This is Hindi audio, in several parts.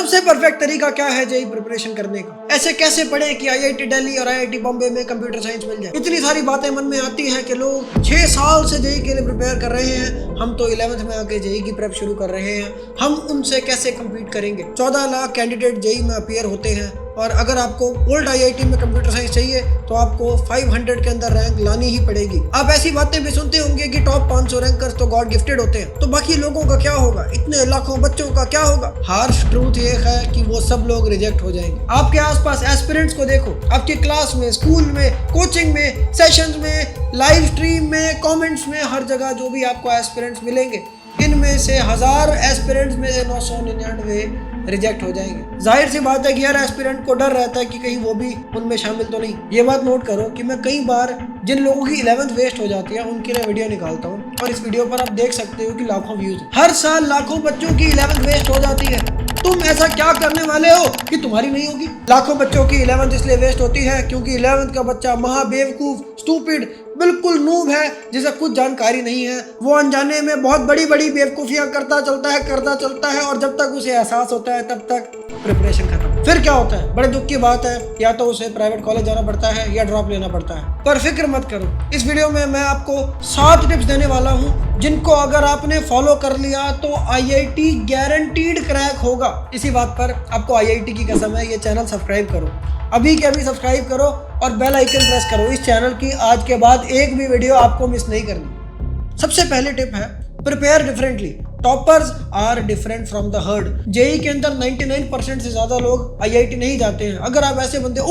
सबसे परफेक्ट तरीका क्या है जेई प्रिपरेशन करने का? ऐसे कैसे पढ़े कि आईआईटी दिल्ली और आईआईटी बॉम्बे में कंप्यूटर साइंस मिल जाए? इतनी सारी बातें मन में आती हैं कि लोग 6 साल से जेई के लिए प्रिपेयर कर रहे हैं, हम तो 11th में आके जेई की प्रेप शुरू कर रहे हैं, हम उनसे कैसे कम्पीट करेंगे? 14 लाख कैंडिडेट जेई में अपीयर होते हैं और अगर आपको ओल्ड आईआईटी में कंप्यूटर साइंस चाहिए तो आपको 500 के अंदर रैंक लानी ही पड़ेगी। आप ऐसी बातें भी सुनते होंगे कि टॉप 500 रैंकर्स तो गॉड गिफ्टेड होते हैं, तो बाकी लोगों का क्या होगा? इतने लाखों बच्चों का क्या होगा? हार्श ट्रूथ ये है कि वो सब लोग रिजेक्ट हो जाएंगे। आपके आसपास एस्पिरेंट्स को देखो, आपके क्लास में, स्कूल में, कोचिंग में, सेशंस में, लाइव स्ट्रीम में, कमेंट्स में, हर जगह जो भी आपको एस्पिरेंट्स मिलेंगे, इनमें से 1000 एस्पिरेंट्स में से 999 रिजेक्ट हो जाएंगे। जाहिर सी बात है कि हर एस्पिरेंट को डर रहता है कि कहीं वो भी उनमें शामिल तो नहीं। ये बात नोट करो कि मैं कई बार जिन लोगों की 11th वेस्ट हो जाती है उनकी मैं वीडियो निकालता हूँ और इस वीडियो पर आप देख सकते हो कि लाखों व्यूज। हर साल लाखों बच्चों की 11th वेस्ट हो जाती है। तुम ऐसा क्या करने वाले हो कि तुम्हारी नहीं होगी? लाखों बच्चों की 11th इसलिए वेस्ट होती है क्योंकि 11th का बच्चा महा बेवकूफ, स्टूपिड, बिल्कुल नूब है, जिसे कुछ जानकारी नहीं है। वो अनजाने में बहुत बड़ी बड़ी बेवकूफियां करता चलता है और जब तक उसे एहसास होता है तब तक प्रिपरेशन खत्म। फिर क्या होता है? बड़े दुख की बात है, या तो उसे प्राइवेट कॉलेज जाना पड़ता है या ड्रॉप लेना पड़ता है। पर फिक्र मत करो, इस वीडियो में मैं आपको 7 टिप्स देने वाला हूँ जिनको अगर आपने फॉलो कर लिया तो आईआईटी गारंटीड क्रैक होगा। इसी बात पर आपको आईआईटी की कसम है, ये चैनल सब्सक्राइब करो, अभी के अभी सब्सक्राइब करो और बेल आइकन प्रेस करो। इस चैनल की आज के बाद एक भी वीडियो आपको मिस नहीं करनी। सबसे पहली टिप है prepare differently. Toppers are different from the herd. JEE के अंदर 99% से ज्यादा लोग आईआईटी नहीं जाते हैं। अगर आप ऐसे बंदे,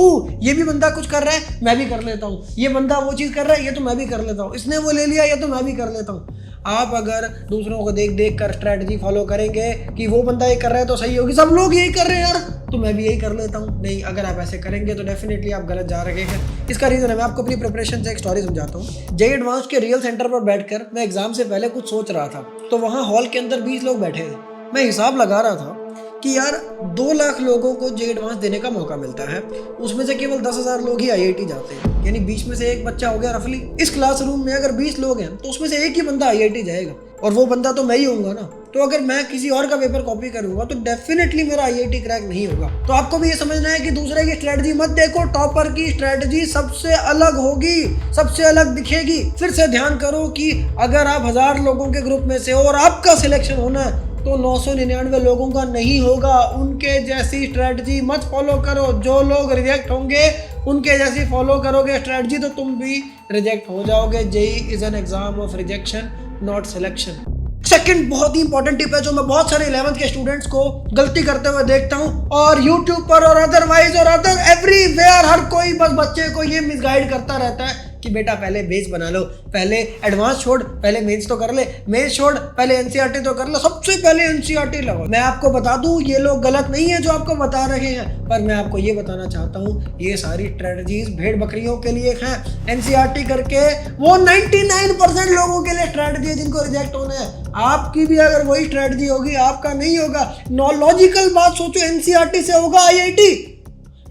ये भी बंदा कुछ कर रहा है मैं भी कर लेता हूँ, ये बंदा वो चीज कर रहा है ये तो मैं भी कर लेता हूँ, इसने वो ले लिया ये तो मैं भी कर लेता हूँ। आप अगर दूसरों को देख देख कर स्ट्रैटेजी फॉलो करेंगे कि वो बंदा ये कर रहा है तो सही होगी, सब लोग यही कर रहे हैं यार तो मैं भी यही कर लेता हूँ, नहीं, अगर आप ऐसे करेंगे तो डेफिनेटली आप गलत जा रहे हैं। इसका रीजन है, मैं आपको अपनी प्रिपरेशन से एक स्टोरी समझाता हूँ। जेई एडवांस के रियल सेंटर पर बैठकर मैं एग्जाम से पहले कुछ सोच रहा था, तो वहाँ हॉल के अंदर 20 लोग बैठे थे। मैं हिसाब लगा रहा था कि यार 2 लाख लोगों को जेई एडवांस देने का मौका मिलता है, उसमें से केवल 10,000 लोग ही आईआईटी जाते हैं, यानी 20 में से एक बच्चा हो गया रफली। इस क्लासरूम में अगर 20 लोग हैं तो उसमें से एक ही बंदा आईआईटी जाएगा और वो बंदा तो मैं ही होऊंगा ना। तो अगर मैं किसी और का पेपर कॉपी करूंगा तो डेफिनेटली मेरा आईआईटी क्रैक नहीं होगा। तो आपको भी ये समझना है कि दूसरे की स्ट्रेटजी मत देखो, टॉपर की स्ट्रेटजी सबसे अलग होगी, सबसे अलग दिखेगी। फिर से ध्यान करो कि अगर आप 1000 लोगों के ग्रुप में से हो और आपका सिलेक्शन होना है तो 999 लोगों का नहीं होगा। उनके जैसी स्ट्रेटजी मत फॉलो करो, जो लोग रिजेक्ट होंगे उनके जैसी फॉलो करोगे स्ट्रेटजी तो तुम भी रिजेक्ट हो जाओगे। JEE is an exam of rejection not selection. Second बहुत ही इंपॉर्टेंट टिप है जो मैं बहुत सारे 11th के स्टूडेंट्स को गलती करते हुए देखता हूँ और यूट्यूब पर और अदरवाइज और अदर एवरीवेयर हर कोई बस बच्चे को ये मिसगाइड करता रहता है कि बेटा पहले बेस बना लो, पहले एडवांस छोड़, पहले मेंस तो कर ले, मेंस छोड़ पहले एनसीईआरटी तो कर लो, सबसे पहले एनसीईआरटी लगाओ। मैं आपको बता दूं ये लोग गलत नहीं है जो आपको बता रहे हैं, पर मैं आपको ये बताना चाहता हूँ ये सारी स्ट्रेटजीज भेड़ बकरियों के लिए हैं। एनसीईआरटी करके वो 99% लोगों के लिए स्ट्रेटजी है जिनको रिजेक्ट होना है। आपकी भी अगर वही स्ट्रेटजी होगी आपका नहीं होगा। लॉजिकल बात सोचो, एनसीईआरटी से होगा आईआईटी?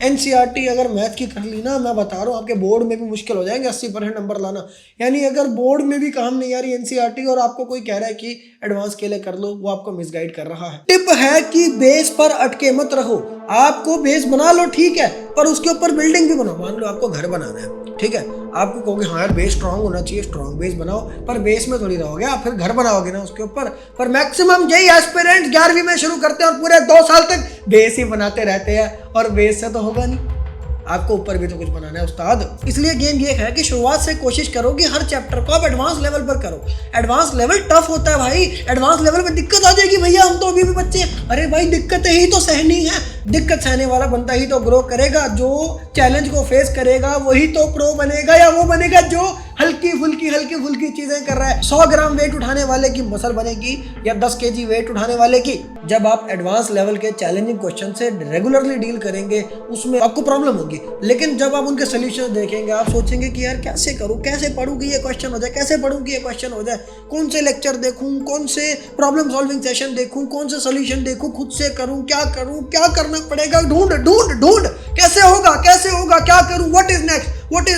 एनसीईआरटी अगर मैथ की कर ली ना, मैं बता रहा हूँ आपके बोर्ड में भी मुश्किल हो जाएंगे 80% नंबर लाना। यानी अगर बोर्ड में भी काम नहीं आ रही एनसीईआरटी और आपको कोई कह रहा है कि एडवांस के लिए कर लो, वो आपको मिसगाइड कर रहा है। टिप है कि बेस पर अटके मत रहो। आपको बेस बना लो ठीक है, पर उसके ऊपर बिल्डिंग भी बनाओ। मान लो आपको घर बनाना है, ठीक है, आपको कहोगे हाँ यार बेस स्ट्रांग होना चाहिए, स्ट्रांग बेस बनाओ, पर बेस में थोड़ी रहोगे आप, फिर घर बनाओगे ना उसके ऊपर। पर मैक्सिमम जेई एस्पिरेंट्स 11वीं में शुरू करते हैं और पूरे 2 साल तक बेस ही बनाते रहते हैं और बेस से तो होगा नहीं, आपको ऊपर भी तो कुछ बनाना है उस्ताद। इसलिए गेम ये है कि शुरुआत से कोशिश करो कि हर चैप्टर को आप एडवांस लेवल पर करो। एडवांस लेवल टफ होता है भाई, एडवांस लेवल में दिक्कत आ जाएगी भैया, हम तो अभी भी बच्चे। अरे भाई दिक्कतें ही तो सहनी है, दिक्कत सहने वाला बंदा ही तो ग्रो करेगा। जो चैलेंज को फेस करेगा वही तो प्रो बनेगा, या वो बनेगा जो हल्की फुल्की चीजें कर रहा है। 100 ग्राम वेट उठाने वाले की मसल बनेगी या 10 kg वेट उठाने वाले की। जब आप एडवांस लेवल के चैलेंजिंग क्वेश्चन से रेगुलरली डील करेंगे उसमें आपको प्रॉब्लम होगी, लेकिन जब आप उनके सोल्यूशन देखेंगे आप सोचेंगे कि यार कैसे करूं, कैसे पढ़ूं कि ये क्वेश्चन हो जाए, कैसे पढ़ूं कि ये क्वेश्चन हो जाए, कौन से लेक्चर देखूं, कौन से प्रॉब्लम सॉल्विंग सेशन देखूं, कौन से सोल्यूशन देखूं, खुद से करूं, क्या करना पड़ेगा, ढूंढ कैसे होगा, क्या करूं, what is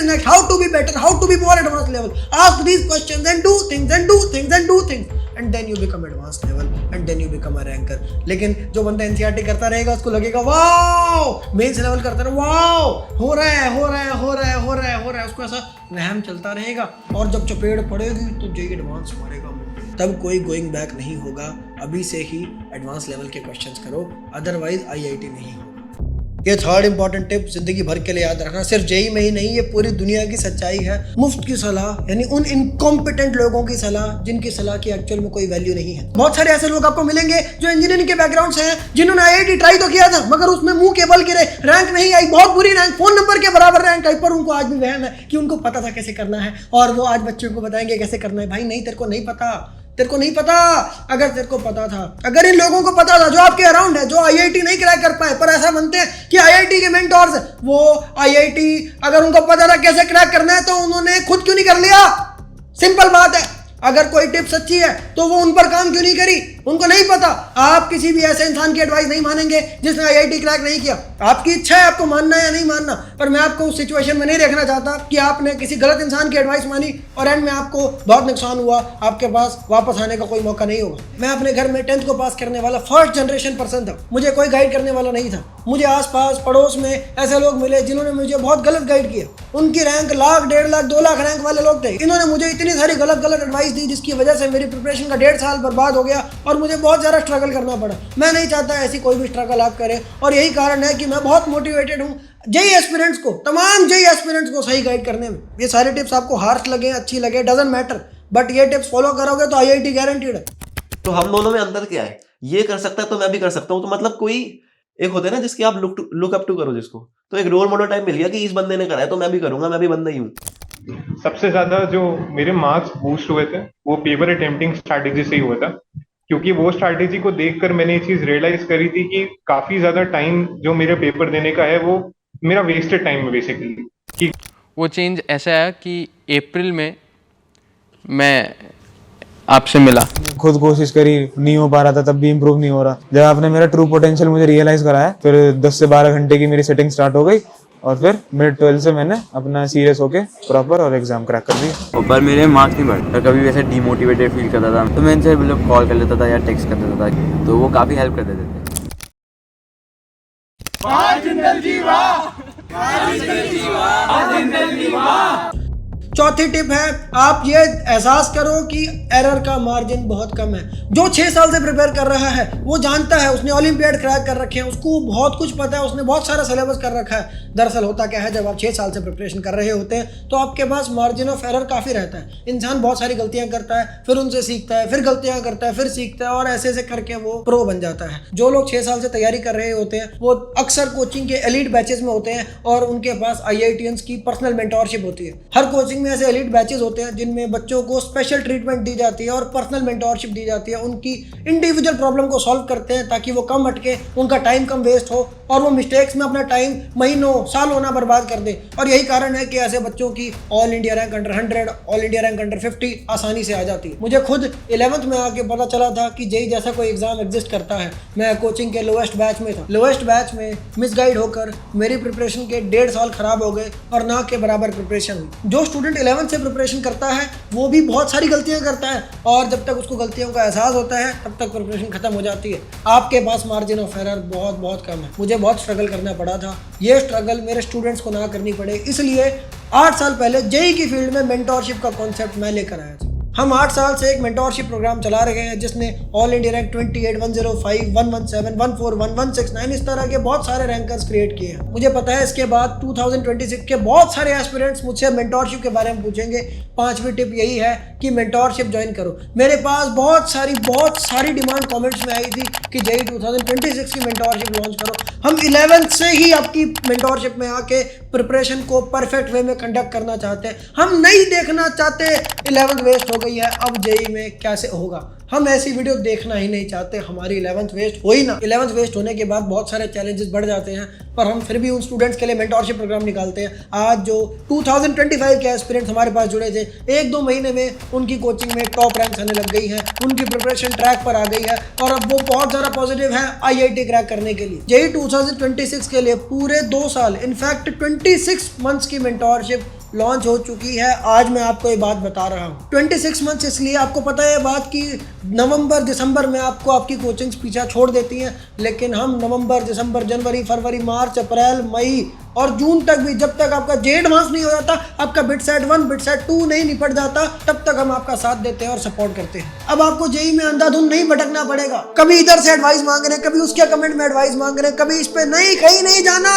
next, how to be better, how to be more advance level, ask these questions and do things and then you become advance level and then you become a ranker. लेकिन जो बंदा एनसीईआरटी करता रहेगा उसको लगेगा वाओ, मेंस लेवल करता रहे वाओ, हो रहा है, उसको ऐसा वहम चलता रहेगा और जब चपेट पड़ेगी तो जेईई एडवांस मारेगा, तब कोई गोइंग बैक नहीं होगा। अभी से ही एडवांस लेवल के क्वेश्चंस करो, अदरवाइज आईआईटी नहीं होगा। ये थर्ड इंपॉर्टेंट टिप जिंदगी भर के लिए याद रखना, सिर्फ जेईई में ही नहीं, ये पूरी दुनिया की सच्चाई है। मुफ्त की सलाह यानी उन इनकॉम्पिटेंट लोगों की सलाह जिनकी सलाह की एक्चुअल में कोई वैल्यू नहीं है। बहुत सारे ऐसे लोग आपको मिलेंगे जो इंजीनियरिंग के बैकग्राउंड से हैं, जिन्होंने आईआईटी ट्राई तो किया था मगर उसमें मुंह के बल गिरे, रैंक नहीं आई, बहुत बुरी रैंक, फोन नंबर के बराबर रैंक आई, पर उनको आज भी वहम है कि उनको पता था कैसे करना है और वो आज बच्चों को बताएंगे कैसे करना है। भाई नहीं, तेरे को नहीं पता। अगर तेरे को पता था, अगर इन लोगों को पता था जो आपके अराउंड है, जो आईआईटी नहीं क्रैक कर पाए पर ऐसा बनते हैं कि आईआईटी के मेंटोर्स, वो आईआईटी अगर उनको पता था कैसे क्रैक करना है तो उन्होंने खुद क्यों नहीं कर लिया? सिंपल बात है। अगर कोई टिप सच्ची है तो वो उन पर काम क्यों नहीं करी? उनको नहीं पता। आप किसी भी ऐसे इंसान की एडवाइस नहीं मानेंगे जिसने आईआईटी क्रैक नहीं किया। आपकी इच्छा है आपको मानना है या नहीं मानना, पर मैं आपको उस सिचुएशन में नहीं देखना चाहता कि आपने किसी गलत इंसान की एडवाइस मानी और एंड में आपको बहुत नुकसान हुआ, आपके पास वापस आने का कोई मौका नहीं होगा। मैं अपने घर में 10th को पास करने वाला फर्स्ट जनरेशन पर्सन था, मुझे कोई गाइड करने वाला नहीं था। मुझे आसपास पड़ोस में ऐसे लोग मिले जिन्होंने मुझे बहुत गलत गाइड किया। उनकी रैंक 1,00,000, 1.5 लाख, 2 लाख रैंक वाले लोग थे। इन्होंने मुझे इतनी सारी गलत एडवाइस दी जिसकी वजह से मेरी प्रिपरेशन का 1.5 साल बर्बाद हो गया और मुझे बहुत ज़्यादा स्ट्रगल करना पड़ा। मैं नहीं चाहता ऐसी कोई भी स्ट्रगल आप करें और यही कारण है कि मैं बहुत मोटिवेटेड हूँ जेईई एस्पिरेंट्स को, तमाम जेईई एस्पिरेंट्स को सही गाइड करने में। ये सारे टिप्स आपको हार्श लगे, अच्छी लगे, डजंट मैटर, बट ये टिप्स फॉलो करोगे तो आईआईटी गारंटीड है। तो हम दोनों में अंतर क्या है? ये कर सकता है तो मैं भी कर सकता हूँ। तो मतलब कोई एक होता है ना जिसकी आप लुक अप टू करो, जिसको तो एक रोल मॉडल टाइप मिल गया कि इस बंदे ने करा है तो मैं भी करूंगा, मैं भी बंदा ही हूँ। सबसे ज्यादा जो मेरे मार्क्स बूस्ट हुए थे वो पेपर अटेम्प्टिंग स्ट्रैटेजी से ही हुआ था, क्योंकि वो स्ट्रैटेजी को देखकर मैंने ये चीज रियलाइज करी थी कि काफी ज्यादा टाइम जो मेरे पेपर देने का है वो मेरा वेस्टेड टाइम है बेसिकली। वो चेंज ऐसा है कि अप्रैल में मैं आपसे मिला, खुद कोशिश करी, नहीं हो पा रहा था, तब भी इम्प्रूव नहीं हो रहा। जब आपने मेरा ट्रू पोटेंशियल मुझे रियलाइज कराया, फिर 10 से 12 घंटे की मेरी सेटिंग स्टार्ट हो गई और फिर मेरे 12 से मैंने अपना सीरियस होके प्रॉपर और एग्जाम क्रैक कर दिया। पर मेरे मार्क्स नहीं बढ़े, कभी वैसे डिमोटिवेटेड फील करता था तो मैं इनसे मतलब कॉल कर लेता था या टेक्स्ट कर देता था, तो वो काफी हेल्प कर देते थे। चौथी टिप है, आप ये एहसास करो कि एरर का मार्जिन बहुत कम है। जो 6 साल से प्रिपेयर कर रहा है वो जानता है, उसने ओलंपियाड क्रैक कर रखे हैं, उसको बहुत कुछ पता है, उसने बहुत सारा सिलेबस कर रखा है। दरअसल होता क्या है, जब आप 6 साल से प्रिपरेशन कर रहे होते हैं तो आपके पास मार्जिन ऑफ एरर काफ़ी रहता है। इंसान बहुत सारी गलतियां करता है, फिर उनसे सीखता है, फिर गलतियां करता है, फिर सीखता है और ऐसे ऐसे करके वो प्रो बन जाता है। जो लोग 6 साल से तैयारी कर रहे होते हैं वो अक्सर कोचिंग के एलीट बैचेस में होते हैं और उनके पास आईआईटीएंस की पर्सनल मेंटोरशिप होती है। हर कोचिंग ऐसे एलीट बैचेस होते हैं जिनमें बच्चों को स्पेशल ट्रीटमेंट दी जाती है और पर्सनल मेंटोरशिप दी जाती है। उनकी इंडिविजुअल प्रॉब्लम को सॉल्व करते हैं ताकि वो कम अटके, उनका टाइम कम वेस्ट हो और वो मिस्टेक्स में अपना टाइम महीनों सालों ना बर्बाद कर दे। और यही कारण है कि ऐसे बच्चों की all India rank under 100, all India rank under 50 आसानी से आ जाती है। मुझे खुद 11th में आके पता चला था कि जेईई जैसा कोई एग्जाम एग्जिस्ट करता है। मैं कोचिंग के लोएस्ट बैच में था। लोएस्ट बैच में मिसगाइड होकर मेरी प्रिपरेशन के 1.5 साल खराब हो गए और ना के बराबर प्रिपरेशन हुई। जो स्टूडेंट 11th से प्रिपरेशन करता है वो भी बहुत सारी गलतियां करता है और जब तक उसको गलतियों का एहसास होता है तब तक प्रिपरेशन खत्म हो जाती है। आपके पास मार्जिन ऑफ एरर बहुत कम है। मुझे बहुत स्ट्रगल करना पड़ा था, ये स्ट्रगल मेरे स्टूडेंट्स को ना करनी पड़े, इसलिए 8 साल पहले जेईई की फील्ड में मेंटोरशिप का कॉन्सेप्ट मैं लेकर आया था। हम 8 साल से एक मेंटोरशिप प्रोग्राम चला रहे हैं जिसने ऑल इंडिया रैंक 28, 105, 117, 141, 169 इस तरह के बहुत सारे रैंकर्स क्रिएट किए हैं। मुझे पता है इसके बाद 2026 के बहुत सारे एस्पिरेंट्स मुझसे मेंटोरशिप के बारे में पूछेंगे। 5वीं टिप यही है कि मेंटोरशिप ज्वाइन करो। मेरे पास बहुत सारी डिमांड कमेंट्स में आई थी कि जेईई 2026 की मेंटोरशिप लॉन्च करो। हम 11th से ही आपकी मेंटोरशिप में आके प्रिपरेशन को परफेक्ट वे में कंडक्ट करना चाहते हैं। हम नहीं देखना चाहते 11th वेस्ट हो गई है, अब जेईई में कैसे होगा। हम ऐसी वीडियो देखना ही नहीं चाहते, हमारी 11th वेस्ट हो ही ना। 11th वेस्ट होने के बाद बहुत सारे चैलेंजेस बढ़ जाते हैं, पर हम फिर भी उन स्टूडेंट्स के लिए मेंटोरशिप प्रोग्राम निकालते हैं। आज जो 2025 के एस्पिरेंट्स हमारे पास जुड़े थे, 1-2 महीने में उनकी कोचिंग में टॉप रैंक्स आने लग गई है, उनकी प्रिपरेशन ट्रैक पर आ गई है और अब वो बहुत ज़्यादा पॉजिटिव है आईआईटी क्रैक करने के लिए। जेईई 2026 के लिए पूरे 2 साल, इनफैक्ट 26 मंथ्स की मेंटोरशिप लॉन्च हो चुकी है। आज मैं आपको ये बात बता रहा हूँ 26 मंथ्स, इसलिए आपको पता है ये बात कि नवंबर दिसंबर में आपको आपकी कोचिंग्स पीछा छोड़ देती हैं, लेकिन हम नवंबर दिसंबर जनवरी फरवरी मार्च अप्रैल मई और जून तक भी, जब तक आपका जे एडवांस नहीं हो जाता, आपका बिट सेट 1 बिट सेट 2 नहीं निपट जाता, तब तक हम आपका साथ देते हैं और सपोर्ट करते हैं। अब आपको जेई में अंधाधुंध नहीं भटकना पड़ेगा, कभी इधर से एडवाइस मांग रहे हैं, कभी उसके कमेंट में एडवाइस मांग रहे हैं, कभी इस पे नहीं, कहीं नहीं जाना।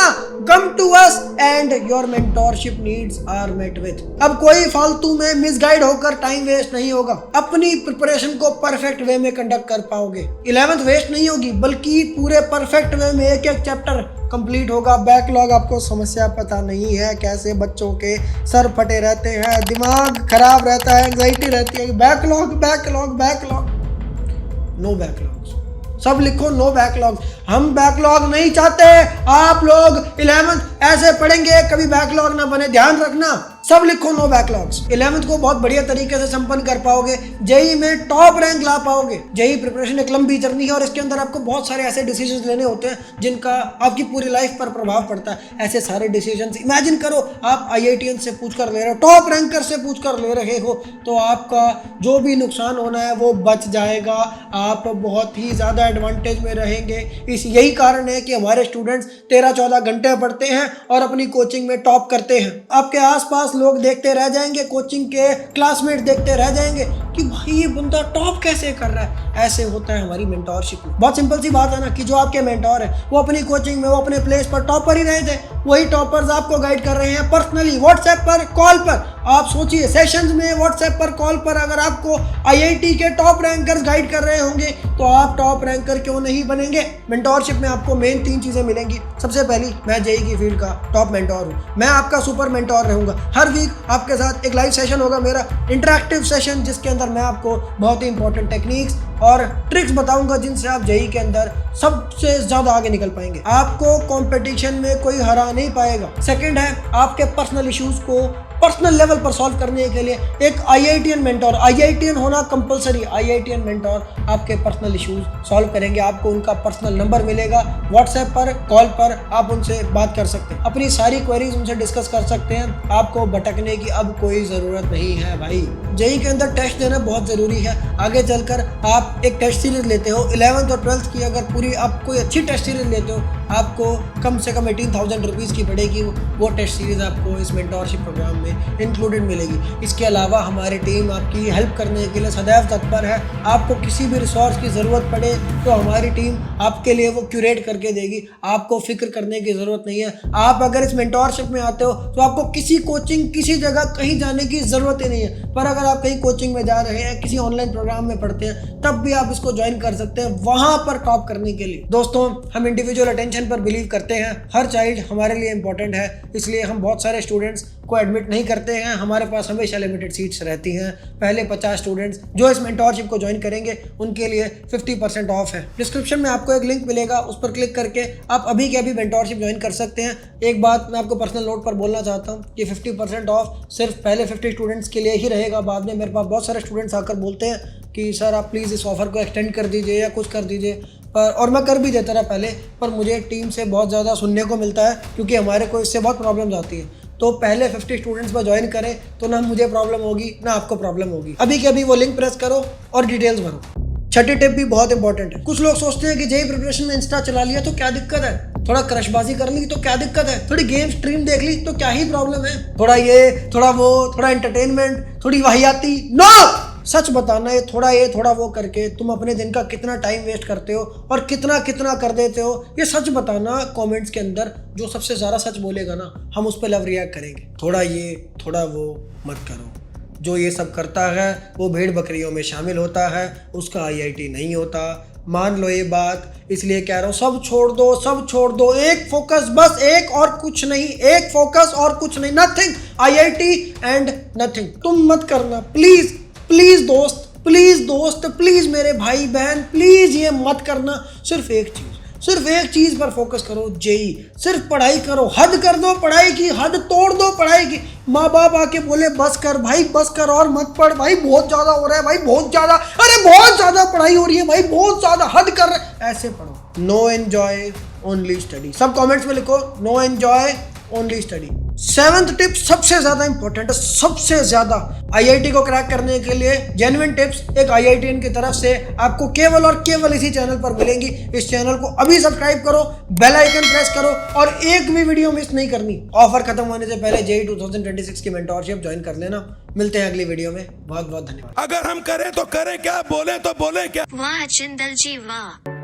Come to us and your mentorship needs are met with. अब कोई फालतू में मिसगाइड होकर टाइम वेस्ट नहीं होगा, अपनी प्रिपरेशन को परफेक्ट वे में कंडक्ट कर पाओगे। 11th वेस्ट नहीं होगी, बल्कि पूरे परफेक्ट वे में एक एक चैप्टर कंप्लीट होगा। बैकलॉग आपको समस्या पता नहीं है, कैसे बच्चों के सर फटे रहते हैं, दिमाग खराब रहता है, एंजाइटी रहती है, backlog backlog backlog. No backlogs, सब लिखो नो बैकलॉग। हम बैकलॉग नहीं चाहते। आप लोग 11th ऐसे पढ़ेंगे कभी बैकलॉग ना बने, ध्यान रखना। सब लिखो नो बैकलॉग्स। 11th को बहुत बढ़िया तरीके से संपन्न कर पाओगे, जेई में टॉप रैंक ला पाओगे। जेई प्रिपरेशन एक लंबी जर्नी है और इसके अंदर आपको बहुत सारे ऐसे डिसीजंस लेने होते हैं जिनका आपकी पूरी लाइफ पर प्रभाव पड़ता है। ऐसे सारे डिसीजंस इमेजिन करो, आप IITian से पूछ कर ले रहे हो, टॉप रैंकर से पूछ कर ले रहे हो, तो आपका जो भी नुकसान होना है वो बच जाएगा। आप बहुत ही ज़्यादा एडवांटेज में रहेंगे। यही कारण है कि हमारे स्टूडेंट्स 13-14 घंटे पढ़ते हैं और अपनी कोचिंग में टॉप करते हैं। आपके आसपास लोग देखते रह जाएंगे, कोचिंग के क्लासमेट देखते रह जाएंगे कि भाई ये बंदा टॉप कैसे कर रहा है। ऐसे होता है हमारी मेंटोरशिप में। बहुत सिंपल सी बात है ना कि जो आपके मेंटोर है वो अपनी कोचिंग में, वो अपने प्लेस पर टॉपर ही रहे थे, वही टॉपर्स आपको गाइड कर रहे हैं पर्सनली, व्हाट्सएप पर, कॉल पर। आप सोचिए, सेशंस में, व्हाट्सएप पर, कॉल पर अगर आपको IIT के टॉप रैंकर्स गाइड कर रहे होंगे तो आप टॉप रैंकर क्यों नहीं बनेंगे। मेंटोरशिप में आपको मेन 3 चीज़ें मिलेंगी। सबसे पहली, मैं जेई की फील्ड का टॉप मेंटोर हूँ, मैं आपका सुपर मेंटोर रहूँगा। हर वीक आपके साथ एक लाइव सेशन होगा मेरा, इंटरैक्टिव सेशन, जिसके अंदर मैं आपको बहुत ही इंपॉर्टेंट टेक्निक्स और ट्रिक्स बताऊंगा जिनसे आप जेई के अंदर सबसे ज़्यादा आगे निकल पाएंगे। आपको कंपटीशन में कोई हरा नहीं पाएगा। सेकंड है, आपके पर्सनल इश्यूज को पर्सनल लेवल पर सॉल्व करने के लिए एक IITian मेंटोर, IITian होना कंपलसरी, IITian मेंटोर आपके पर्सनल इश्यूज सॉल्व करेंगे। आपको उनका पर्सनल नंबर मिलेगा, व्हाट्सएप पर, कॉल पर आप उनसे बात कर सकते हैं, अपनी सारी क्वेरीज उनसे डिस्कस कर सकते हैं। आपको भटकने की अब कोई ज़रूरत नहीं है भाई। जेई के अंदर टेस्ट देना बहुत ज़रूरी है। आगे चलकर आप एक टेस्ट सीरीज लेते हो 11th और 12th की, अगर पूरी आप कोई अच्छी टेस्ट सीरीज लेते हो, आपको कम से कम 18,000 रुपीज़ की पड़ेगी। वो टेस्ट सीरीज आपको इस मेंटोरशिप प्रोग्राम में इंक्लूडेड मिलेगी। इसके अलावा हमारी टीम आपकी हेल्प करने के लिए सदैव तत्पर है। आपको किसी भी रिसोर्स की ज़रूरत पड़े तो हमारी टीम आपके लिए वो क्यूरेट करके देगी। आपको फिक्र करने की ज़रूरत नहीं है। आप अगर इस मेंटोरशिप में आते हो तो आपको किसी कोचिंग, किसी जगह कहीं जाने की ज़रूरत ही नहीं है। पर अगर आप कहीं कोचिंग में जा रहे हैं, किसी ऑनलाइन प्रोग्राम में पढ़ते हैं, तब भी आप इसको ज्वाइन कर सकते हैं वहाँ पर टॉप करने के लिए। दोस्तों, हम इंडिविजुअल अटेंशन पर बिलीव करते हैं। हर चाइल्ड हमारे लिए इंपॉर्टेंट है, इसलिए हम बहुत सारे स्टूडेंट्स को एडमिट नहीं करते हैं। हमारे पास हमेशा लिमिटेड सीट्स रहती हैं। पहले 50 स्टूडेंट्स जो इस मेंटोरशिप को ज्वाइन करेंगे उनके लिए 50% ऑफ है। डिस्क्रिप्शन में आपको एक लिंक मिलेगा, उस पर क्लिक करके आप अभी के अभी मेंटोरशिप ज्वाइन कर सकते हैं। एक बात मैं आपको पर्सनल नोट पर बोलना चाहता हूँ कि 50% ऑफ सिर्फ पहले 50 स्टूडेंट्स के लिए ही रहेगा। बाद में मेरे पास बहुत सारे स्टूडेंट्स आकर बोलते हैं कि सर आप प्लीज़ इस ऑफ़र को एक्सटेंड कर दीजिए या कुछ कर दीजिए, और मैं कर भी देता रहा पहले, पर मुझे टीम से बहुत ज़्यादा सुनने को मिलता है क्योंकि हमारे को इससे बहुत प्रॉब्लम्स आती है। तो पहले 50 स्टूडेंट्स पर ज्वाइन करें तो ना मुझे प्रॉब्लम होगी ना आपको प्रॉब्लम होगी। अभी के अभी वो लिंक प्रेस करो और डिटेल्स भरो। छठी टिप भी बहुत इंपॉर्टेंट है। कुछ लोग सोचते हैं कि जेई प्रिपरेशन में इंस्टा चला लिया तो क्या दिक्कत है, थोड़ा क्रशबाजी कर ली तो क्या दिक्कत है, थोड़ी गेम स्ट्रीम देख ली तो क्या ही प्रॉब्लम है, थोड़ा ये थोड़ा वो, थोड़ा एंटरटेनमेंट, थोड़ी वाहियाती। नो, सच बताना, ये थोड़ा वो करके तुम अपने दिन का कितना टाइम वेस्ट करते हो और कितना कितना कर देते हो, ये सच बताना कमेंट्स के अंदर। जो सबसे ज़्यादा सच बोलेगा ना, हम उस पर लव रिएक्ट करेंगे। थोड़ा ये थोड़ा वो मत करो। जो ये सब करता है वो भेड़ बकरियों में शामिल होता है, उसका IIT नहीं होता। मान लो ये बात, इसलिए कह रहा हूँ सब छोड़ दो, सब छोड़ दो। एक फोकस, बस एक और कुछ नहीं, एक फोकस और कुछ नहीं, नथिंग, IIT एंड नथिंग। तुम मत करना प्लीज़, प्लीज़ दोस्त, प्लीज़ दोस्त, प्लीज़ मेरे भाई बहन, प्लीज़ ये मत करना। सिर्फ एक चीज़ पर फोकस करो, जेई। सिर्फ पढ़ाई करो, हद कर दो पढ़ाई की, हद तोड़ दो पढ़ाई की। माँ बाप आके बोले बस कर भाई, बस कर और मत पढ़ भाई, बहुत ज़्यादा हो रहा है भाई, बहुत ज़्यादा, अरे बहुत ज़्यादा पढ़ाई हो रही है भाई, बहुत ज़्यादा, हद कर रहे, ऐसे पढ़ो। Know enjoy only study. सब कमेंट्स में लिखो, know enjoy only study. 7th tip सबसे ज्यादा इंपॉर्टेंट है, सबसे ज्यादा आईआईटी को क्रैक करने के लिए जेन्युइन टिप्स एक आईआईटीएन की तरफ से आपको केवल और केवल इसी चैनल पर मिलेंगी। इस चैनल को अभी सब्सक्राइब करो, बेल आइकन प्रेस करो और एक भी वीडियो मिस नहीं करनी। ऑफर खत्म होने से पहले जेईई 2026 की मेंटोरशिप ज्वाइन कर लेना। मिलते हैं अगली वीडियो में, बहुत बहुत धन्यवाद। अगर हम करें तो करें क्या, बोले तो बोले क्या। वाह जिंदल जी वाह।